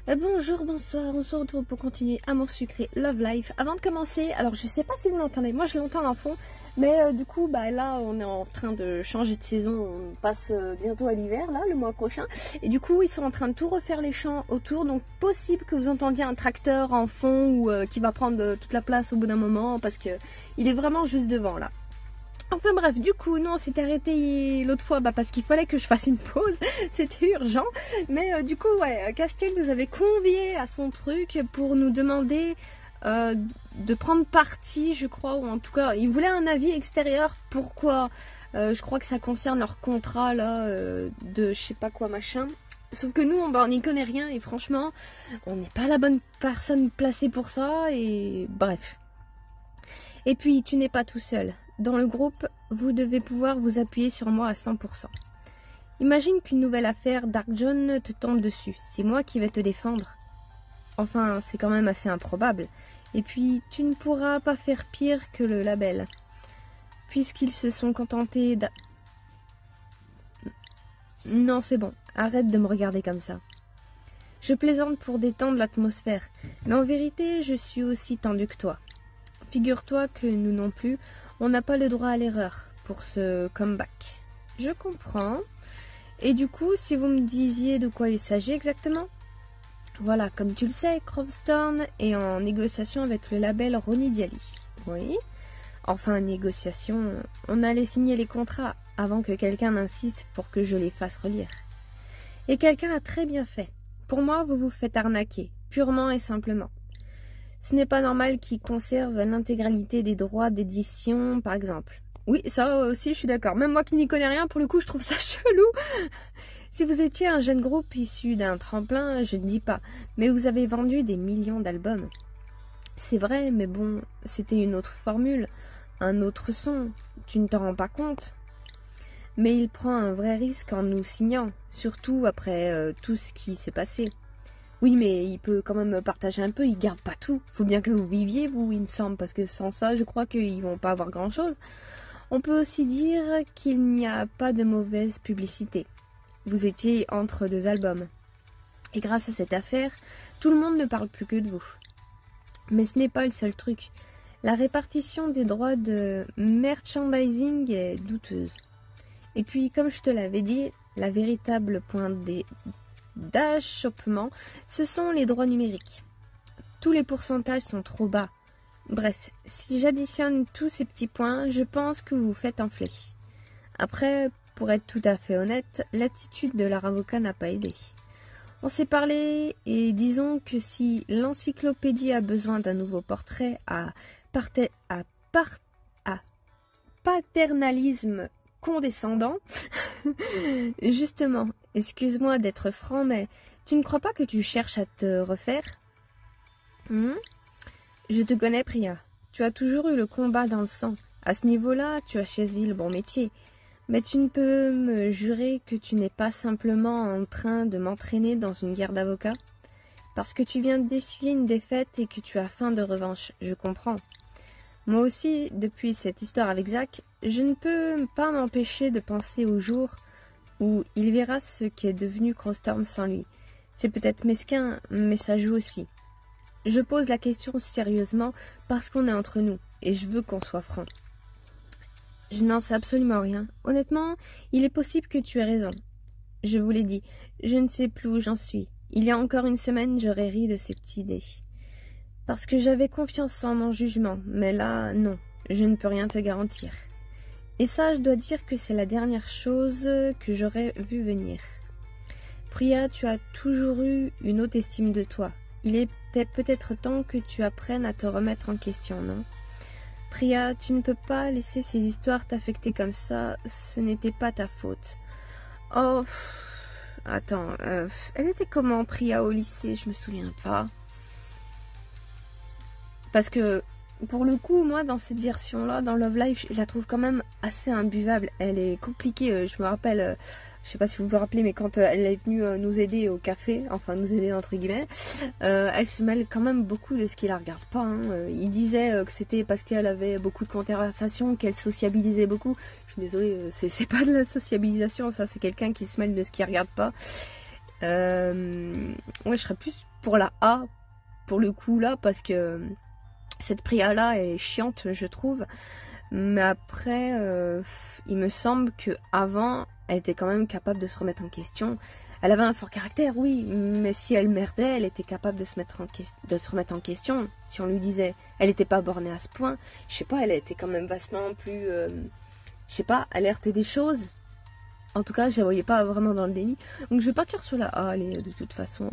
Bonjour, bonsoir, on se retrouve pour continuer Amour Sucré Love Life. Avant de commencer, alors je sais pas si vous l'entendez, moi je l'entends à fond, mais du coup là on est en train de changer de saison, on passe bientôt à l'hiver là, le mois prochain, et du coup ils sont en train de tout refaire les champs autour, donc possible que vous entendiez un tracteur en fond ou qui va prendre toute la place au bout d'un moment parce que il est vraiment juste devant là. Enfin bref, du coup, nous on s'est arrêté l'autre fois parce qu'il fallait que je fasse une pause, c'était urgent. Mais du coup, ouais, Castiel nous avait conviés à son truc pour nous demander de prendre parti, je crois, ou en tout cas, il voulait un avis extérieur. Pourquoi je crois que ça concerne leur contrat là, de je sais pas quoi machin. Sauf que nous, on n'y connaît rien et franchement, on n'est pas la bonne personne placée pour ça et bref. Et puis, tu n'es pas tout seul. Dans le groupe, vous devez pouvoir vous appuyer sur moi à 100%. Imagine qu'une nouvelle affaire Dark John te tombe dessus. C'est moi qui vais te défendre. Enfin, c'est quand même assez improbable. Et puis, tu ne pourras pas faire pire que le label. Puisqu'ils se sont contentés d'... Non, c'est bon. Arrête de me regarder comme ça. Je plaisante pour détendre l'atmosphère. Mais en vérité, je suis aussi tendu que toi. Figure-toi que nous non plus, on n'a pas le droit à l'erreur pour ce comeback. Je comprends. Et du coup, si vous me disiez de quoi il s'agit exactement? Voilà, comme tu le sais, Crowstorn est en négociation avec le label Ronnie Diali. Oui. Enfin, négociation, on allait signer les contrats avant que quelqu'un n'insiste pour que je les fasse relire. Et quelqu'un a très bien fait. Pour moi, vous vous faites arnaquer, purement et simplement. Ce n'est pas normal qu'ils conservent l'intégralité des droits d'édition, par exemple. Oui, ça aussi, je suis d'accord. Même moi qui n'y connais rien, pour le coup, je trouve ça chelou. Si vous étiez un jeune groupe issu d'un tremplin, je ne dis pas, mais vous avez vendu des millions d'albums. C'est vrai, mais bon, c'était une autre formule, un autre son. Tu ne t'en rends pas compte. Mais il prend un vrai risque en nous signant, surtout après tout ce qui s'est passé. Oui, mais il peut quand même partager un peu, il garde pas tout. Faut bien que vous viviez, vous, il me semble, parce que sans ça, je crois qu'ils vont pas avoir grand-chose. On peut aussi dire qu'il n'y a pas de mauvaise publicité. Vous étiez entre deux albums. Et grâce à cette affaire, tout le monde ne parle plus que de vous. Mais ce n'est pas le seul truc. La répartition des droits de merchandising est douteuse. Et puis, comme je te l'avais dit, la véritable pointe d'achoppement, ce sont les droits numériques. Tous les pourcentages sont trop bas. Bref, si j'additionne tous ces petits points, je pense que vous vous faites enfler. Après, pour être tout à fait honnête, l'attitude de leur avocat n'a pas aidé. On s'est parlé et disons que si l'encyclopédie a besoin d'un nouveau portrait à paternalisme condescendant, justement, excuse-moi d'être franc, mais tu ne crois pas que tu cherches à te refaire? Je te connais, Priya. Tu as toujours eu le combat dans le sang. À ce niveau-là, tu as choisi le bon métier. Mais tu ne peux me jurer que tu n'es pas simplement en train de m'entraîner dans une guerre d'avocats? Parce que tu viens d'essuyer une défaite et que tu as faim de revanche, je comprends. Moi aussi, depuis cette histoire avec Zach, je ne peux pas m'empêcher de penser au jour où il verra ce qu'est devenu Crowstorn sans lui. C'est peut-être mesquin, mais ça joue aussi. Je pose la question sérieusement parce qu'on est entre nous, et je veux qu'on soit franc. Je n'en sais absolument rien. Honnêtement, il est possible que tu aies raison. Je vous l'ai dit, je ne sais plus où j'en suis. Il y a encore une semaine, j'aurais ri de cette idée. Parce que j'avais confiance en mon jugement, mais là, non, je ne peux rien te garantir. Et ça, je dois dire que c'est la dernière chose que j'aurais vu venir. Priya, tu as toujours eu une haute estime de toi. Il était peut-être temps que tu apprennes à te remettre en question, non? Priya, tu ne peux pas laisser ces histoires t'affecter comme ça, ce n'était pas ta faute. Oh, attends, elle était comment Priya au lycée? Je me souviens pas. Parce que, pour le coup, moi, dans cette version-là, dans Love Life, je la trouve quand même assez imbuvable. Elle est compliquée. Je me rappelle, je sais pas si vous vous rappelez, mais quand elle est venue nous aider au café, enfin nous aider entre guillemets, elle se mêle quand même beaucoup de ce qui la regarde pas. Il disait que c'était parce qu'elle avait beaucoup de conversations, qu'elle sociabilisait beaucoup. Je suis désolée, c'est pas de la sociabilisation, ça, c'est quelqu'un qui se mêle de ce qui regarde pas. Ouais, je serais plus pour la A, pour le coup là, parce que cette Priya là est chiante, je trouve. Mais après, il me semble que avant, elle était quand même capable de se remettre en question. Elle avait un fort caractère, oui, mais si elle merdait, elle était capable de se remettre en question. Si on lui disait, elle n'était pas bornée à ce point, je sais pas, elle était quand même vachement plus, je sais pas, alerte des choses. En tout cas, je la voyais pas vraiment dans le déni. Donc je vais partir sur la A, allez, de toute façon.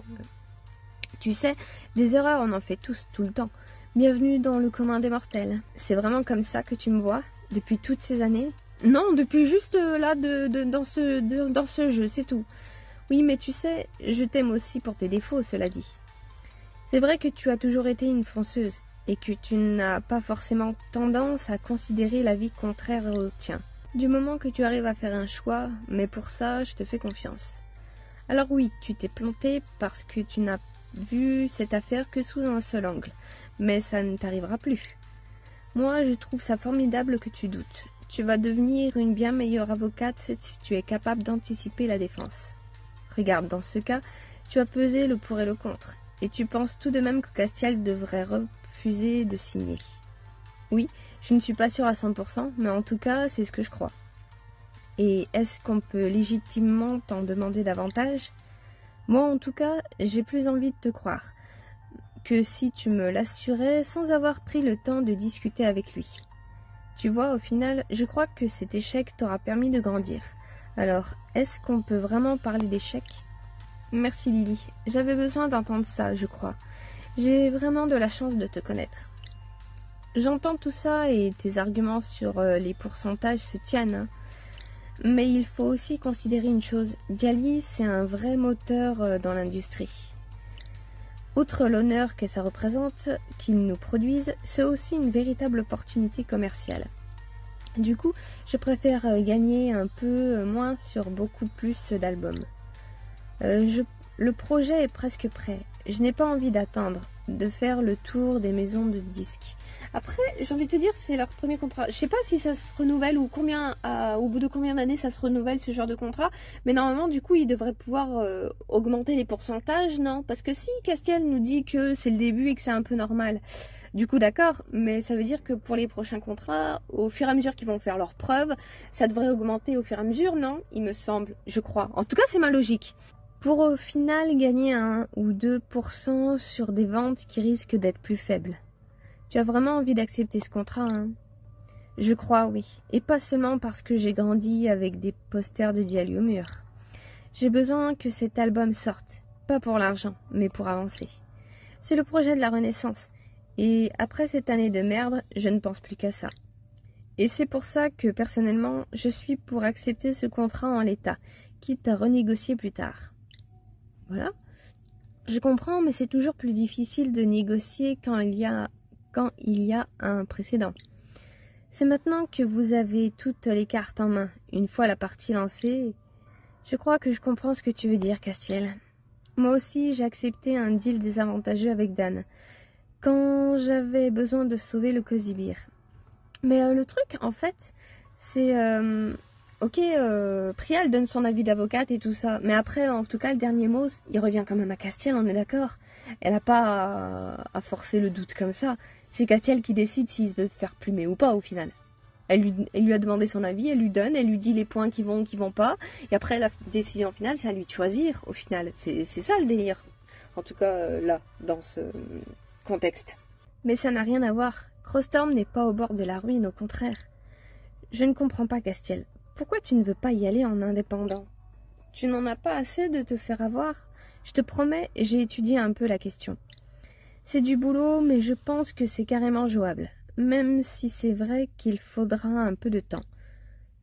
Tu sais, des erreurs, on en fait tous, tout le temps. Bienvenue dans le commun des mortels. C'est vraiment comme ça que tu me vois, depuis toutes ces années? Non, depuis juste là, dans ce jeu, c'est tout. Oui, mais tu sais, je t'aime aussi pour tes défauts, cela dit. C'est vrai que tu as toujours été une fonceuse, et que tu n'as pas forcément tendance à considérer la vie contraire au tien. Du moment que tu arrives à faire un choix, mais pour ça, je te fais confiance. Alors oui, tu t'es planté parce que tu n'as vu cette affaire que sous un seul angle, mais ça ne t'arrivera plus. Moi, je trouve ça formidable que tu doutes. Tu vas devenir une bien meilleure avocate si tu es capable d'anticiper la défense. Regarde, dans ce cas, tu as pesé le pour et le contre, et tu penses tout de même que Castiel devrait refuser de signer. Oui, je ne suis pas sûre à 100%, mais en tout cas, c'est ce que je crois. Et est-ce qu'on peut légitimement t'en demander davantage? Moi, en tout cas, j'ai plus envie de te croire que si tu me l'assurais sans avoir pris le temps de discuter avec lui. Tu vois, au final, je crois que cet échec t'aura permis de grandir. Alors, est-ce qu'on peut vraiment parler d'échec? Merci Lily, j'avais besoin d'entendre ça, je crois. J'ai vraiment de la chance de te connaître. J'entends tout ça et tes arguments sur les pourcentages se tiennent, hein. Mais il faut aussi considérer une chose, Djali, c'est un vrai moteur dans l'industrie. Outre l'honneur que ça représente, qu'ils nous produisent, c'est aussi une véritable opportunité commerciale. Du coup, je préfère gagner un peu moins sur beaucoup plus d'albums. Le projet est presque prêt. Je n'ai pas envie d'attendre, de faire le tour des maisons de disques. Après, j'ai envie de te dire, c'est leur premier contrat. Je sais pas si ça se renouvelle ou au bout de combien d'années ça se renouvelle ce genre de contrat, mais normalement, du coup, ils devraient pouvoir augmenter les pourcentages, non? Parce que si Castiel nous dit que c'est le début et que c'est un peu normal, du coup, d'accord, mais ça veut dire que pour les prochains contrats, au fur et à mesure qu'ils vont faire leurs preuves, ça devrait augmenter au fur et à mesure, non? Il me semble, je crois. En tout cas, c'est ma logique. Pour au final gagner 1 ou 2% sur des ventes qui risquent d'être plus faibles. Tu as vraiment envie d'accepter ce contrat, hein? Je crois, oui. Et pas seulement parce que j'ai grandi avec des posters de Djali au mur. J'ai besoin que cet album sorte. Pas pour l'argent, mais pour avancer. C'est le projet de la Renaissance. Et après cette année de merde, je ne pense plus qu'à ça. Et c'est pour ça que, personnellement, je suis pour accepter ce contrat en l'état, quitte à renégocier plus tard. Voilà. Je comprends, mais c'est toujours plus difficile de négocier quand il y a un précédent. C'est maintenant que vous avez toutes les cartes en main, une fois la partie lancée. Je crois que je comprends ce que tu veux dire, Castiel. Moi aussi, j'ai accepté un deal désavantageux avec Dan, quand j'avais besoin de sauver le Cosibir. Mais le truc, en fait, c'est... ok, Priya, elle donne son avis d'avocate et tout ça. Mais après, en tout cas, le dernier mot, il revient quand même à Castiel, on est d'accord. Elle n'a pas à forcer le doute comme ça. C'est Castiel qui décide s'il veut se faire plumer ou pas, au final. Elle lui a demandé son avis, elle lui donne, elle lui dit les points qui vont pas. Et après, la décision finale, c'est à lui de choisir, au final. C'est ça le délire. En tout cas, là, dans ce contexte. Mais ça n'a rien à voir. Crossstorm n'est pas au bord de la ruine, au contraire. Je ne comprends pas, Castiel. Pourquoi tu ne veux pas y aller en indépendant? Tu n'en as pas assez de te faire avoir? Je te promets, j'ai étudié un peu la question. C'est du boulot, mais je pense que c'est carrément jouable, même si c'est vrai qu'il faudra un peu de temps.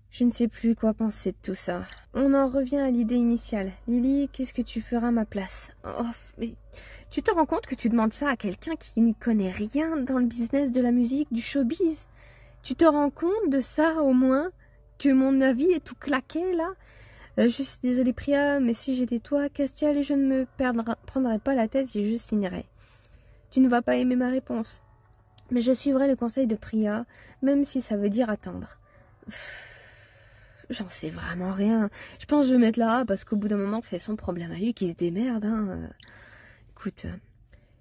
Je ne sais plus quoi penser de tout ça. On en revient à l'idée initiale. Lily, qu'est-ce que tu feras à ma place? Oh, mais tu te rends compte que tu demandes ça à quelqu'un qui n'y connaît rien dans le business de la musique, du showbiz? Tu te rends compte de ça, au moins? Que mon avis est tout claqué, là? Je suis désolée, Priya, mais si j'étais toi, Castiel, je ne me prendrais pas la tête et je signerais. Tu ne vas pas aimer ma réponse, mais je suivrai le conseil de Priya, même si ça veut dire attendre. J'en sais vraiment rien. Je pense que je vais mettre là, parce qu'au bout d'un moment, c'est son problème à lui qui se démerde, hein. écoute,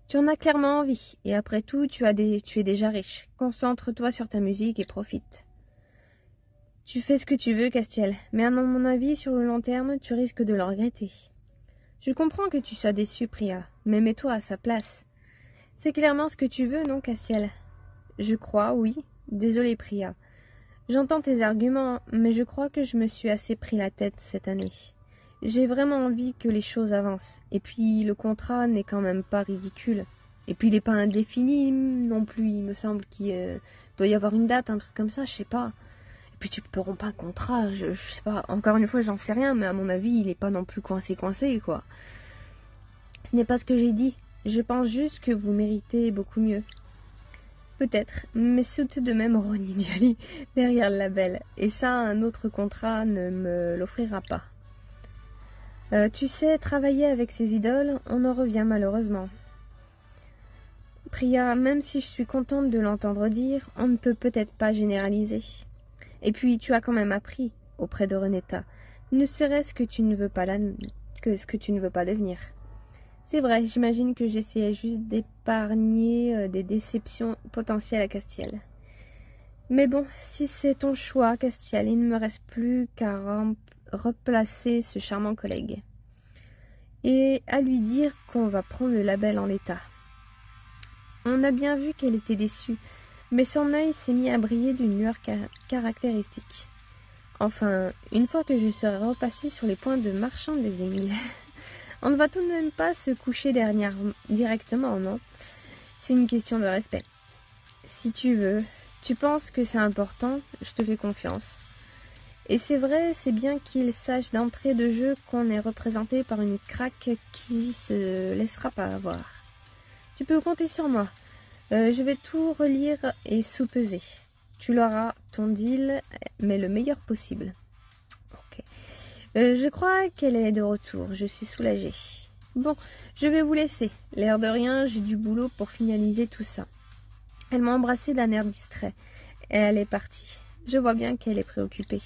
tu en as clairement envie, et après tout, tu es déjà riche. Concentre-toi sur ta musique et profite. Tu fais ce que tu veux, Castiel, mais à mon avis, sur le long terme, tu risques de le regretter. Je comprends que tu sois déçu, Priya, mais mets-toi à sa place. C'est clairement ce que tu veux, non, Castiel? Je crois, oui. Désolée, Priya. J'entends tes arguments, mais je crois que je me suis assez pris la tête cette année. J'ai vraiment envie que les choses avancent. Et puis, le contrat n'est quand même pas ridicule. Et puis, il n'est pas indéfini non plus. Il me semble qu'il doit y avoir une date, un truc comme ça, je sais pas. Et puis, tu peux rompre un contrat, je sais pas. Encore une fois, j'en sais rien, mais à mon avis, il n'est pas non plus coincé, quoi. Ce n'est pas ce que j'ai dit. Je pense juste que vous méritez beaucoup mieux. Peut-être, mais c'est tout de même Ronnie d'y aller derrière le label. Et ça, un autre contrat ne me l'offrira pas. Tu sais, travailler avec ces idoles, on en revient malheureusement. Priya, même si je suis contente de l'entendre dire, on ne peut peut-être pas généraliser. Et puis, tu as quand même appris auprès de Renetta, ne serait-ce que tu ne veux pas que ce que tu ne veux pas devenir. C'est vrai, j'imagine que j'essayais juste d'épargner des déceptions potentielles à Castiel. Mais bon, si c'est ton choix, Castiel, il ne me reste plus qu'à replacer ce charmant collègue. Et à lui dire qu'on va prendre le label en l'état. On a bien vu qu'elle était déçue, mais son œil s'est mis à briller d'une lueur caractéristique. Enfin, une fois que je serai repassée sur les points de marchandising... On ne va tout de même pas se coucher directement, non? C'est une question de respect. Si tu veux, tu penses que c'est important, je te fais confiance. Et c'est vrai, c'est bien qu'il sache d'entrée de jeu qu'on est représenté par une craque qui se laissera pas avoir. Tu peux compter sur moi. Je vais tout relire et sous-peser. Tu l'auras, ton deal, mais le meilleur possible. Je crois qu'elle est de retour, je suis soulagée. Bon, je vais vous laisser. L'air de rien, j'ai du boulot pour finaliser tout ça. Elle m'a embrassé d'un air distrait, et elle est partie. Je vois bien qu'elle est préoccupée.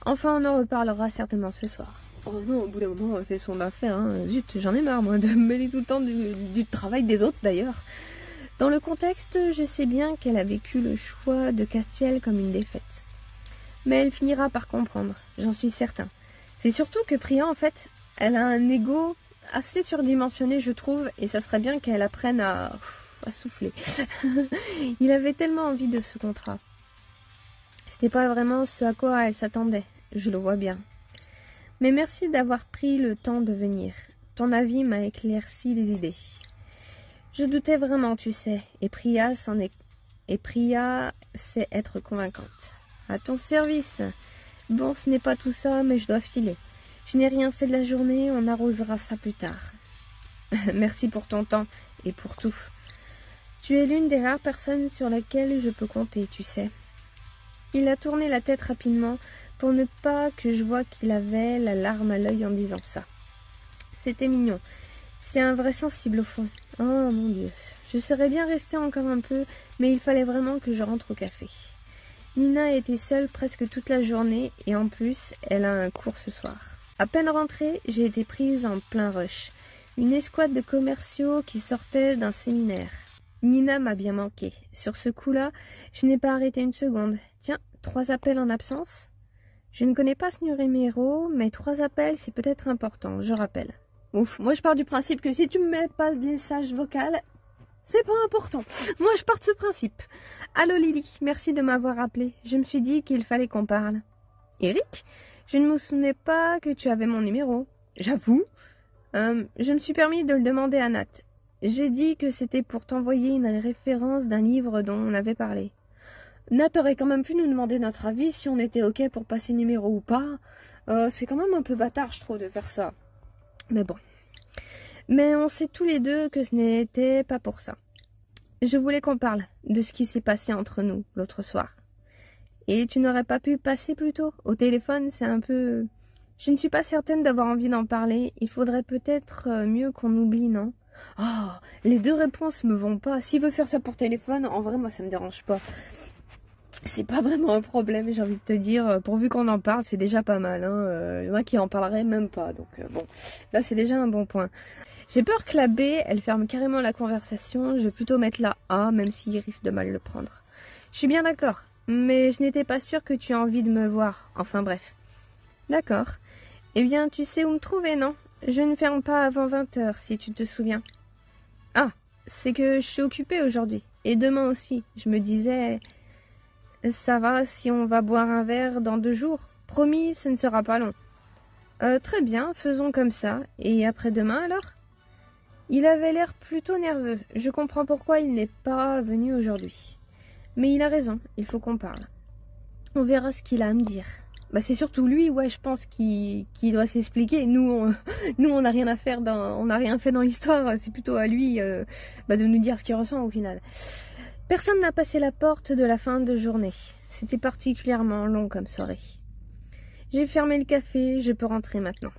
Enfin, on en reparlera certainement ce soir. Oh non, au bout d'un moment, c'est son affaire, hein. Zut, j'en ai marre, moi, de me mêler tout le temps du travail des autres, d'ailleurs. Dans le contexte, je sais bien qu'elle a vécu le choix de Castiel comme une défaite. Mais elle finira par comprendre, j'en suis certain. C'est surtout que Priya, en fait, elle a un ego assez surdimensionné, je trouve, et ça serait bien qu'elle apprenne à souffler. Il avait tellement envie de ce contrat. Ce n'est pas vraiment ce à quoi elle s'attendait, je le vois bien. Mais merci d'avoir pris le temps de venir. Ton avis m'a éclairci les idées. Je doutais vraiment, tu sais, et Priya sait être convaincante. À ton service. Bon, ce n'est pas tout ça, mais je dois filer. Je n'ai rien fait de la journée, on arrosera ça plus tard. Merci pour ton temps et pour tout. Tu es l'une des rares personnes sur laquelle je peux compter, tu sais. Il a tourné la tête rapidement pour ne pas que je voie qu'il avait la larme à l'œil en disant ça. C'était mignon. C'est un vrai sensible au fond. Oh mon Dieu. Je serais bien restée encore un peu, mais il fallait vraiment que je rentre au café. Nina était seule presque toute la journée et en plus, elle a un cours ce soir. À peine rentrée, j'ai été prise en plein rush. Une escouade de commerciaux qui sortait d'un séminaire. Nina m'a bien manqué. Sur ce coup-là, je n'ai pas arrêté une seconde. Tiens, 3 appels en absence. Je ne connais pas ce numéro, mais 3 appels, c'est peut-être important, je rappelle. Ouf, moi je pars du principe que si tu me mets pas de message vocal, c'est pas important. Moi je pars de ce principe. Allô Lily, merci de m'avoir appelé. Je me suis dit qu'il fallait qu'on parle. Eric, je ne me souvenais pas que tu avais mon numéro. J'avoue. Je me suis permis de le demander à Nat. J'ai dit que c'était pour t'envoyer une référence d'un livre dont on avait parlé. Nat aurait quand même pu nous demander notre avis si on était ok pour passer numéro ou pas. C'est quand même un peu bâtard, je trouve, de faire ça. Mais bon. Mais on sait tous les deux que ce n'était pas pour ça. Je voulais qu'on parle de ce qui s'est passé entre nous l'autre soir. Et tu n'aurais pas pu passer plus tôt? Au téléphone, c'est un peu... Je ne suis pas certaine d'avoir envie d'en parler. Il faudrait peut-être mieux qu'on oublie, non? Oh, les 2 réponses me vont pas. S'il veut faire ça pour téléphone, en vrai, moi, ça me dérange pas. C'est pas vraiment un problème, j'ai envie de te dire. Pourvu qu'on en parle, c'est déjà pas mal. Il y en a qui en parleraient même pas. Donc bon, là, c'est déjà un bon point. J'ai peur que la B, elle ferme carrément la conversation. Je vais plutôt mettre la A, même s'il risque de mal le prendre. Je suis bien d'accord, mais je n'étais pas sûre que tu as envie de me voir. Enfin bref. D'accord. Eh bien, tu sais où me trouver, non? Je ne ferme pas avant 20h, si tu te souviens. Ah, c'est que je suis occupée aujourd'hui. Et demain aussi. Je me disais... Ça va si on va boire un verre dans 2 jours? Promis, ce ne sera pas long. Très bien, faisons comme ça. Et après-demain, alors? Il avait l'air plutôt nerveux. Je comprends pourquoi il n'est pas venu aujourd'hui. Mais il a raison, il faut qu'on parle. On verra ce qu'il a à me dire. Bah c'est surtout lui, ouais, je pense qu'il doit s'expliquer. Nous, on n'a rien à faire on n'a rien fait dans l'histoire. C'est plutôt à lui de nous dire ce qu'il ressent au final. Personne n'a passé la porte de la fin de journée. C'était particulièrement long comme soirée. J'ai fermé le café, je peux rentrer maintenant.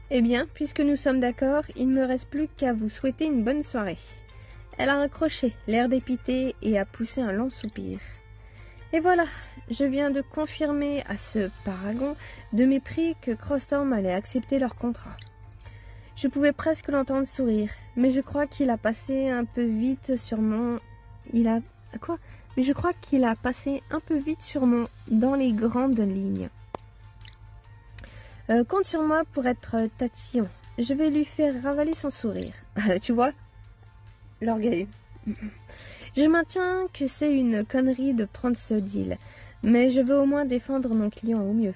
Eh bien, puisque nous sommes d'accord, il ne me reste plus qu'à vous souhaiter une bonne soirée. Elle a raccroché, l'air dépité, et a poussé un long soupir. Et voilà, je viens de confirmer à ce paragon de mépris que Crosstown allait accepter leur contrat. Je pouvais presque l'entendre sourire, mais je crois qu'il a passé un peu vite sur mon... Mais je crois qu'il a passé un peu vite sur mon... dans les grandes lignes. Compte sur moi pour être tatillon. Je vais lui faire ravaler son sourire. Tu vois? L'orgueil. Je maintiens que c'est une connerie de prendre ce deal, mais je veux au moins défendre mon client au mieux.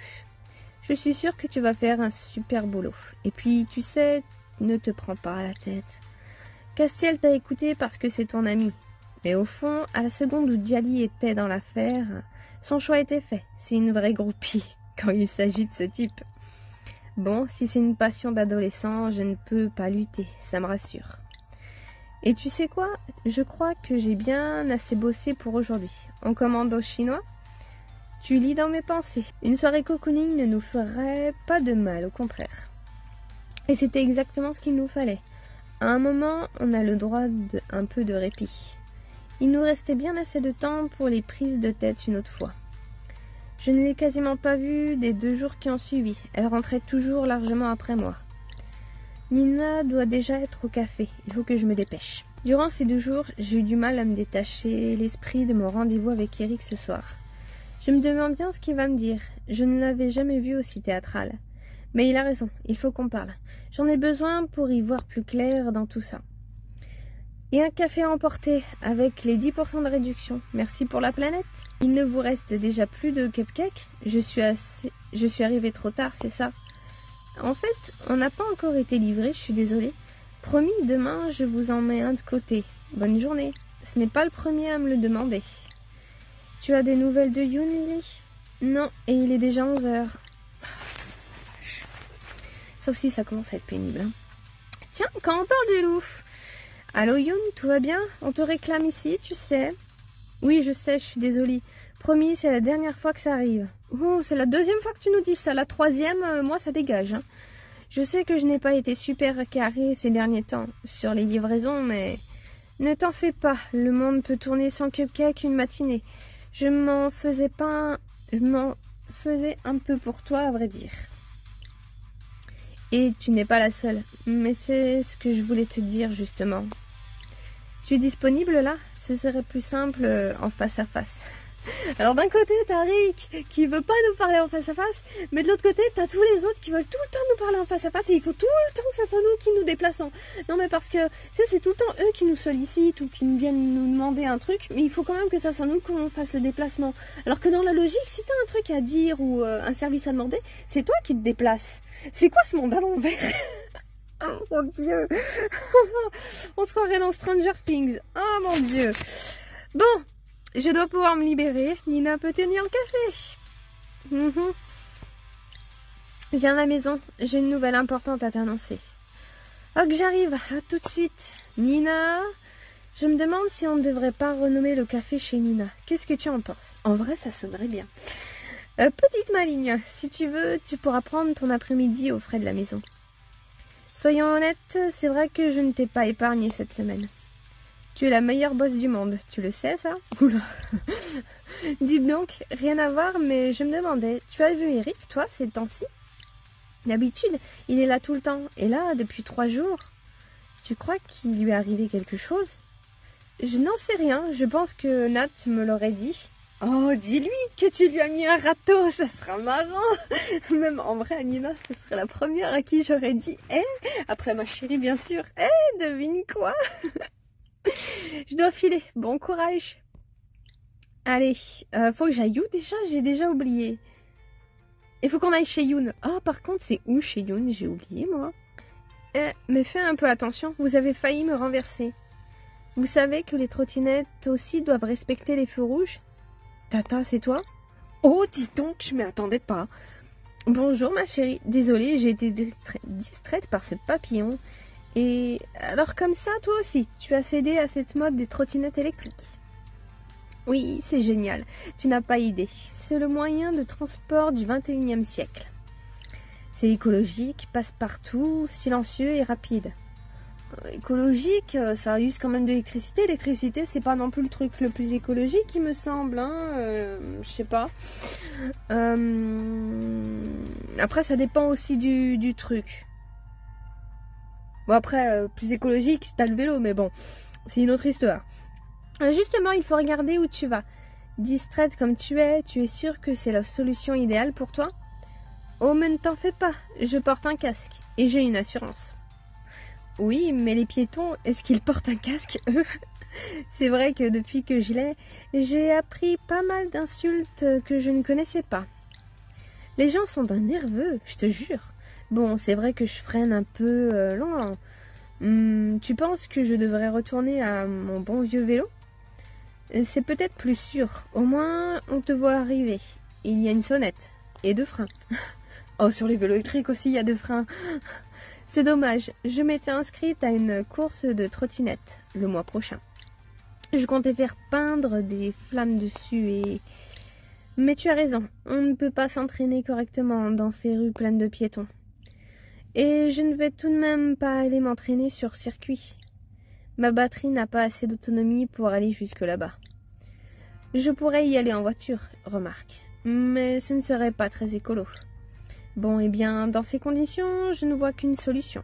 Je suis sûre que tu vas faire un super boulot. Et puis, tu sais, ne te prends pas à la tête. Castiel t'a écouté parce que c'est ton ami. Mais au fond, à la seconde où Djali était dans l'affaire, son choix était fait. C'est une vraie groupie quand il s'agit de ce type. Bon, si c'est une passion d'adolescent, je ne peux pas lutter, ça me rassure. Et tu sais quoi? Je crois que j'ai bien assez bossé pour aujourd'hui. On commande au chinois? Tu lis dans mes pensées. Une soirée cocooning ne nous ferait pas de mal, au contraire. Et c'était exactement ce qu'il nous fallait. À un moment, on a le droit un peu de répit. Il nous restait bien assez de temps pour les prises de tête une autre fois. Je ne l'ai quasiment pas vue des 2 jours qui ont suivi. Elle rentrait toujours largement après moi. Nina doit déjà être au café. Il faut que je me dépêche. Durant ces 2 jours, j'ai eu du mal à me détacher l'esprit de mon rendez-vous avec Eric ce soir. Je me demande bien ce qu'il va me dire. Je ne l'avais jamais vu aussi théâtral. Mais il a raison, il faut qu'on parle. J'en ai besoin pour y voir plus clair dans tout ça. Et un café à emporter avec les 10% de réduction. Merci pour la planète. Il ne vous reste déjà plus de cupcakes. Je suis arrivée trop tard, c'est ça. En fait, on n'a pas encore été livré, je suis désolée. Promis, demain, je vous en mets un de côté. Bonne journée. Ce n'est pas le premier à me le demander. Tu as des nouvelles de Yoon, Lily? Non, et il est déjà 11h. Sauf si ça commence à être pénible. Hein. Tiens, quand on parle du loup... Allô Yoon, tout va bien? On te réclame ici, tu sais. Oui, je sais, je suis désolée. Promis, c'est la dernière fois que ça arrive. Oh, c'est la 2e fois que tu nous dis ça. La 3e, moi, ça dégage. Hein. Je sais que je n'ai pas été super carrée ces derniers temps sur les livraisons, mais ne t'en fais pas. Le monde peut tourner sans cupcake une matinée. Je m'en faisais un peu pour toi, à vrai dire. Et tu n'es pas la seule. Mais c'est ce que je voulais te dire, justement. Tu es disponible, là? Ce serait plus simple en face à face. Alors d'un côté, t'as Rick qui veut pas nous parler en face à face, mais de l'autre côté, t'as tous les autres qui veulent tout le temps nous parler en face à face, et il faut tout le temps que ça soit nous qui nous déplaçons. Non mais parce que, tu sais, c'est tout le temps eux qui nous sollicitent ou qui viennent nous demander un truc, mais il faut quand même que ça soit nous qu'on fasse le déplacement. Alors que dans la logique, si t'as un truc à dire ou un service à demander, c'est toi qui te déplaces. C'est quoi ce monde à l'envers? Oh mon Dieu. On se croirait dans Stranger Things. Oh mon Dieu. Bon, je dois pouvoir me libérer. Nina peut tenir le café. Viens à la maison, j'ai une nouvelle importante à t'annoncer. Ok, j'arrive, à tout de suite. Nina, je me demande si on ne devrait pas renommer le café chez Nina. Qu'est-ce que tu en penses? En vrai, ça sonnerait bien. Petite Maligne, si tu veux, tu pourras prendre ton après-midi aux frais de la maison. Soyons honnêtes, c'est vrai que je ne t'ai pas épargné cette semaine. Tu es la meilleure boss du monde, tu le sais ça? Oula. Dites donc, rien à voir, mais je me demandais, tu as vu Eric, toi, ces temps-ci? D'habitude, il est là tout le temps, et là, depuis 3 jours. Tu crois qu'il lui est arrivé quelque chose? Je n'en sais rien, je pense que Nat me l'aurait dit. Oh, dis-lui que tu lui as mis un râteau, ça sera marrant. Même en vrai, Nina, ce serait la première à qui j'aurais dit « après ma chérie, bien sûr. Devine quoi? Je dois filer, bon courage. Allez, faut que j'aille où déjà? J'ai déjà oublié. Il faut qu'on aille chez Youn. Oh, par contre, c'est où chez Youn? J'ai oublié, moi. Mais fais un peu attention, vous avez failli me renverser. Vous savez que les trottinettes aussi doivent respecter les feux rouges? Tata, c'est toi? Oh, dis donc, je m'y attendais pas. Bonjour ma chérie, désolée, j'ai été distraite par ce papillon. Et alors comme ça, toi aussi, tu as cédé à cette mode des trottinettes électriques? Oui, c'est génial, tu n'as pas idée. C'est le moyen de transport du 21e siècle. C'est écologique, passe partout, silencieux et rapide. Écologique, ça use quand même de l'électricité. L'électricité, c'est pas non plus le truc le plus écologique, il me semble. Je sais pas. Après, ça dépend aussi du truc. Bon, après, plus écologique, c'est t'as le vélo, mais bon, c'est une autre histoire. Justement, il faut regarder où tu vas. Distraite comme tu es sûre que c'est la solution idéale pour toi? Oh, mais ne t'en fais pas, je porte un casque et j'ai une assurance. Oui, mais les piétons, est-ce qu'ils portent un casque, eux? C'est vrai que depuis que je l'ai, j'ai appris pas mal d'insultes que je ne connaissais pas. Les gens sont d'un nerveux, je te jure. Bon, c'est vrai que je freine un peu lent. Tu penses que je devrais retourner à mon bon vieux vélo? C'est peut-être plus sûr. Au moins, on te voit arriver. Il y a une sonnette et 2 freins. Oh, sur les vélos électriques aussi, il y a 2 freins. C'est dommage, je m'étais inscrite à une course de trottinette le mois prochain. Je comptais faire peindre des flammes dessus et... Mais tu as raison, on ne peut pas s'entraîner correctement dans ces rues pleines de piétons. Et je ne vais tout de même pas aller m'entraîner sur circuit. Ma batterie n'a pas assez d'autonomie pour aller jusque là-bas. Je pourrais y aller en voiture, remarque, mais ce ne serait pas très écolo. Bon, eh bien, dans ces conditions, je ne vois qu'une solution.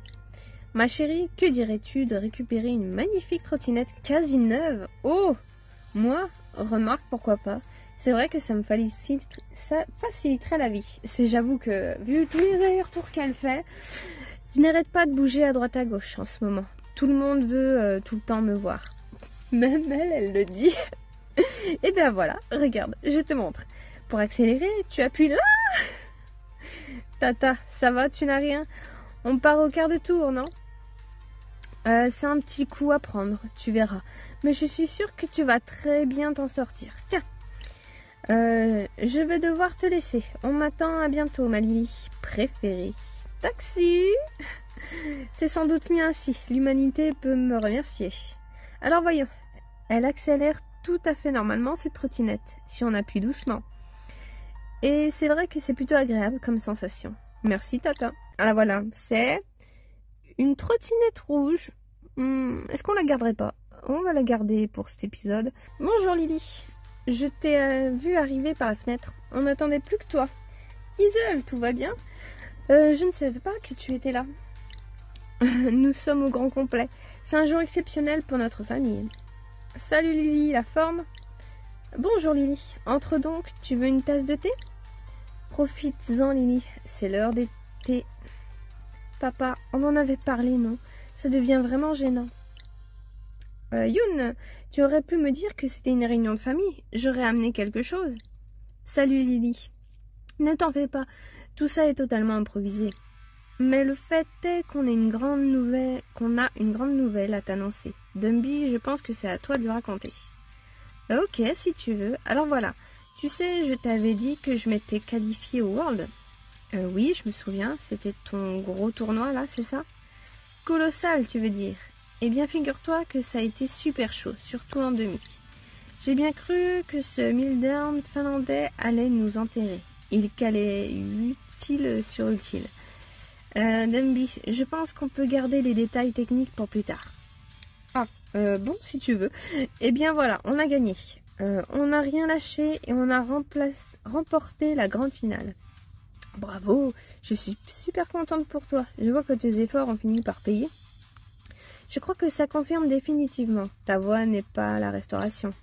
Ma chérie, que dirais-tu de récupérer une magnifique trottinette quasi neuve? Oh! Moi? Remarque, pourquoi pas. C'est vrai que ça faciliterait la vie. J'avoue que, vu tous les allers-retours qu'elle fait, je n'arrête pas de bouger à droite à gauche en ce moment. Tout le monde veut tout le temps me voir. Même elle le dit. Et bien voilà, regarde, je te montre. Pour accélérer, tu appuies là. Tata, ça va, tu n'as rien? On part au quart de tour, non? C'est un petit coup à prendre, tu verras. Mais je suis sûre que tu vas très bien t'en sortir. Tiens, je vais devoir te laisser. On m'attend, à bientôt, ma Lily préférée. Taxi! C'est sans doute mieux ainsi. L'humanité peut me remercier. Alors voyons. Elle accélère tout à fait normalement cette trottinette, si on appuie doucement. Et c'est vrai que c'est plutôt agréable comme sensation. Merci, Tata. Alors voilà, c'est une trottinette rouge. Est-ce qu'on la garderait pas? On va la garder pour cet épisode. Bonjour Lily. Je t'ai vu arriver par la fenêtre. On n'attendait plus que toi. Isole, tout va bien? Je ne savais pas que tu étais là. Nous sommes au grand complet. C'est un jour exceptionnel pour notre famille. Salut Lily, la forme? Bonjour Lily. Entre donc, tu veux une tasse de thé? Profites-en Lily, c'est l'heure des thés. Papa, on en avait parlé, non? Ça devient vraiment gênant. Youn, tu aurais pu me dire que c'était une réunion de famille. J'aurais amené quelque chose. Salut Lily. Ne t'en fais pas, tout ça est totalement improvisé. Mais le fait est qu'on a une grande nouvelle à t'annoncer. Dumby, je pense que c'est à toi de lui raconter. Ok, si tu veux. Alors voilà. Tu sais, je t'avais dit que je m'étais qualifiée au World. Oui, je me souviens. C'était ton gros tournoi, là, c'est ça? Colossal, tu veux dire? Eh bien, figure-toi que ça a été super chaud, surtout en demi. J'ai bien cru que ce Milderm finlandais allait nous enterrer. Il calait utile sur utile. Dumby, je pense qu'on peut garder les détails techniques pour plus tard. Ah, bon, si tu veux. Eh bien voilà, on a gagné. On n'a rien lâché et on a remporté la grande finale. Bravo, je suis super contente pour toi. Je vois que tes efforts ont fini par payer. Je crois que ça confirme définitivement. Ta voix n'est pas à la restauration.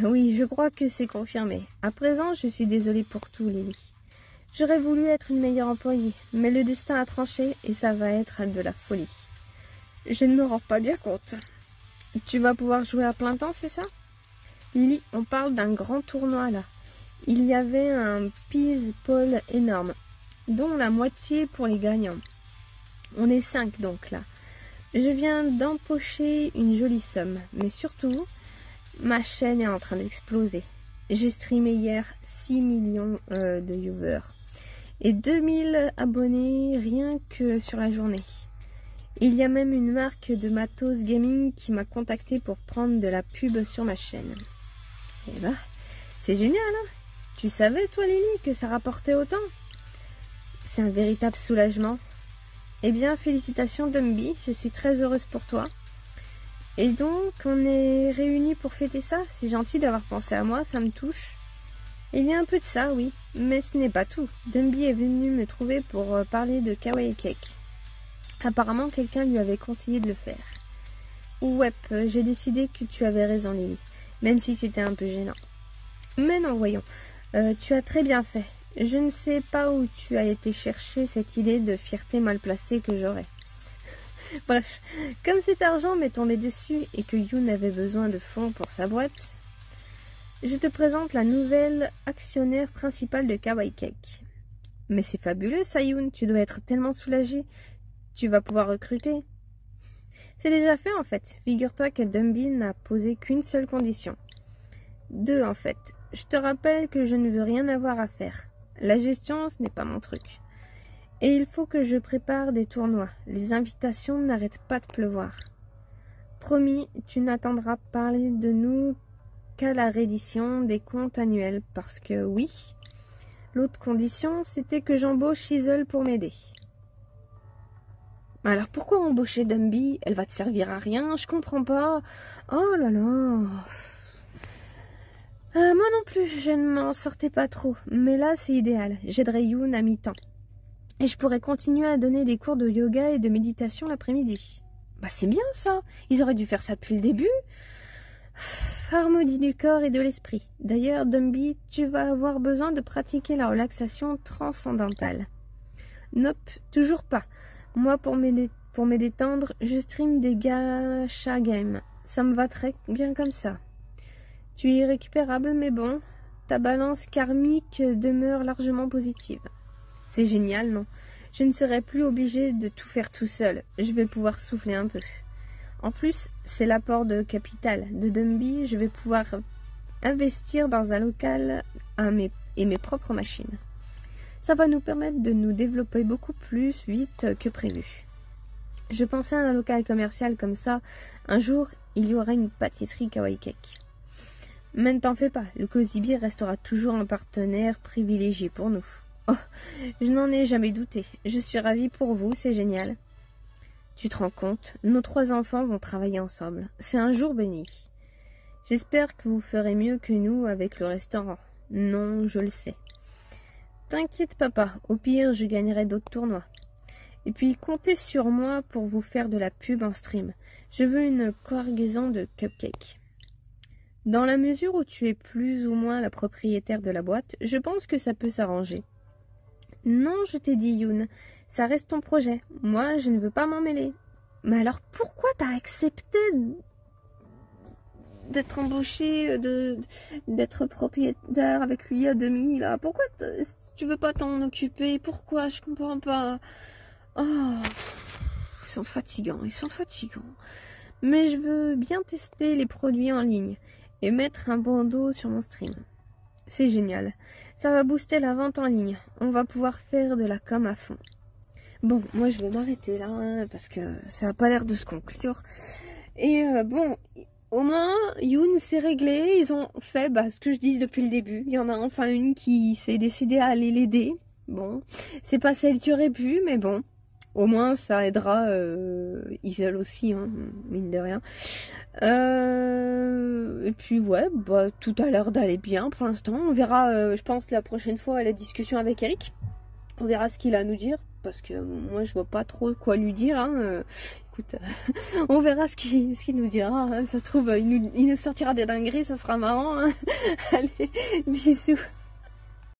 Oui, je crois que c'est confirmé. À présent, je suis désolée pour tout, Lily. J'aurais voulu être une meilleure employée, mais le destin a tranché et ça va être de la folie. Je ne me rends pas bien compte. Tu vas pouvoir jouer à plein temps, c'est ça? Lily, on parle d'un grand tournoi là. Il y avait un pease-pole énorme, dont la moitié pour les gagnants. On est 5 donc là. Je viens d'empocher une jolie somme, mais surtout, ma chaîne est en train d'exploser. J'ai streamé hier 6 millions de viewers et 2000 abonnés rien que sur la journée. Il y a même une marque de matos gaming qui m'a contacté pour prendre de la pub sur ma chaîne. Eh ben, c'est génial, hein? Tu savais, toi, Lily, que ça rapportait autant? C'est un véritable soulagement. Eh bien, félicitations, Dumby, je suis très heureuse pour toi. Et donc, on est réunis pour fêter ça? C'est gentil d'avoir pensé à moi, ça me touche. Il y a un peu de ça, oui, mais ce n'est pas tout. Dumby est venu me trouver pour parler de Kawaii Cake. Apparemment, quelqu'un lui avait conseillé de le faire. Ouais, j'ai décidé que tu avais raison, Lily, même si c'était un peu gênant. Mais non, voyons, tu as très bien fait. Je ne sais pas où tu as été chercher cette idée de fierté mal placée que j'aurais. Bref, comme cet argent m'est tombé dessus et que Yoon avait besoin de fonds pour sa boîte, je te présente la nouvelle actionnaire principale de Kawaii Cake. Mais c'est fabuleux, ça, Yoon, tu dois être tellement soulagé. Tu vas pouvoir recruter. C'est déjà fait, en fait. Figure-toi que Dumby n'a posé qu'une seule condition. 2, en fait. Je te rappelle que je ne veux rien avoir à faire. La gestion, ce n'est pas mon truc. Et il faut que je prépare des tournois. Les invitations n'arrêtent pas de pleuvoir. Promis, tu n'attendras parler de nous qu'à la reddition des comptes annuels, parce que oui, l'autre condition, c'était que j'embauche Isle pour m'aider. Alors pourquoi embaucher Dumby? Elle va te servir à rien, je comprends pas. Oh là là. Moi non plus, je ne m'en sortais pas trop, mais là c'est idéal. J'aiderai Yoon à mi-temps. Et je pourrais continuer à donner des cours de yoga et de méditation l'après-midi. Bah c'est bien ça, ils auraient dû faire ça depuis le début. Harmonie du corps et de l'esprit. D'ailleurs, Dumby, tu vas avoir besoin de pratiquer la relaxation transcendantale. Nope, toujours pas. Moi, pour me détendre, je stream des gacha games. Ça me va très bien comme ça. Tu es irrécupérable, mais bon, ta balance karmique demeure largement positive. C'est génial, non? Je ne serai plus obligée de tout faire tout seul. Je vais pouvoir souffler un peu. En plus, c'est l'apport de capital de Dumby. Je vais pouvoir investir dans un local et mes propres machines. Ça va nous permettre de nous développer beaucoup plus vite que prévu. Je pensais à un local commercial comme ça. Un jour, il y aura une pâtisserie Kawaii Cake. Mais ne t'en fais pas, le Cozy Beer restera toujours un partenaire privilégié pour nous. Oh, je n'en ai jamais douté. Je suis ravie pour vous, c'est génial. Tu te rends compte, nos 3 enfants vont travailler ensemble. C'est un jour béni. J'espère que vous ferez mieux que nous avec le restaurant. Non, je le sais. T'inquiète, papa. Au pire, je gagnerai d'autres tournois. Et puis, comptez sur moi pour vous faire de la pub en stream. Je veux une cargaison de cupcakes. Dans la mesure où tu es plus ou moins la propriétaire de la boîte, je pense que ça peut s'arranger. Non, je t'ai dit, Yoon. Ça reste ton projet. Moi, je ne veux pas m'en mêler. Mais alors, pourquoi t'as accepté d'être embauché, d'être propriétaire avec lui à demi, là? Pourquoi tu veux pas t'en occuper? Pourquoi? Je comprends pas. Oh, ils sont fatigants. Mais je veux bien tester les produits en ligne et mettre un bandeau sur mon stream. C'est génial. Ça va booster la vente en ligne. On va pouvoir faire de la com à fond. Bon, moi je vais m'arrêter là, hein, parce que ça n'a pas l'air de se conclure. Et bon, au moins, Yoon s'est réglé. Ils ont fait ce que je dis depuis le début. Il y en a enfin une qui s'est décidée à aller l'aider. Bon, c'est pas celle qui aurait pu, mais bon. Au moins, ça aidera Isle aussi, hein, mine de rien. Et puis, ouais, tout a l'air d'aller bien pour l'instant. On verra, je pense, la prochaine fois, la discussion avec Eric. On verra ce qu'il a à nous dire. Parce que moi, je vois pas trop quoi lui dire. Hein. écoute, on verra ce qu'il nous dira. Hein. Ça se trouve, il nous sortira des dingueries, ça sera marrant. Hein. Allez, bisous.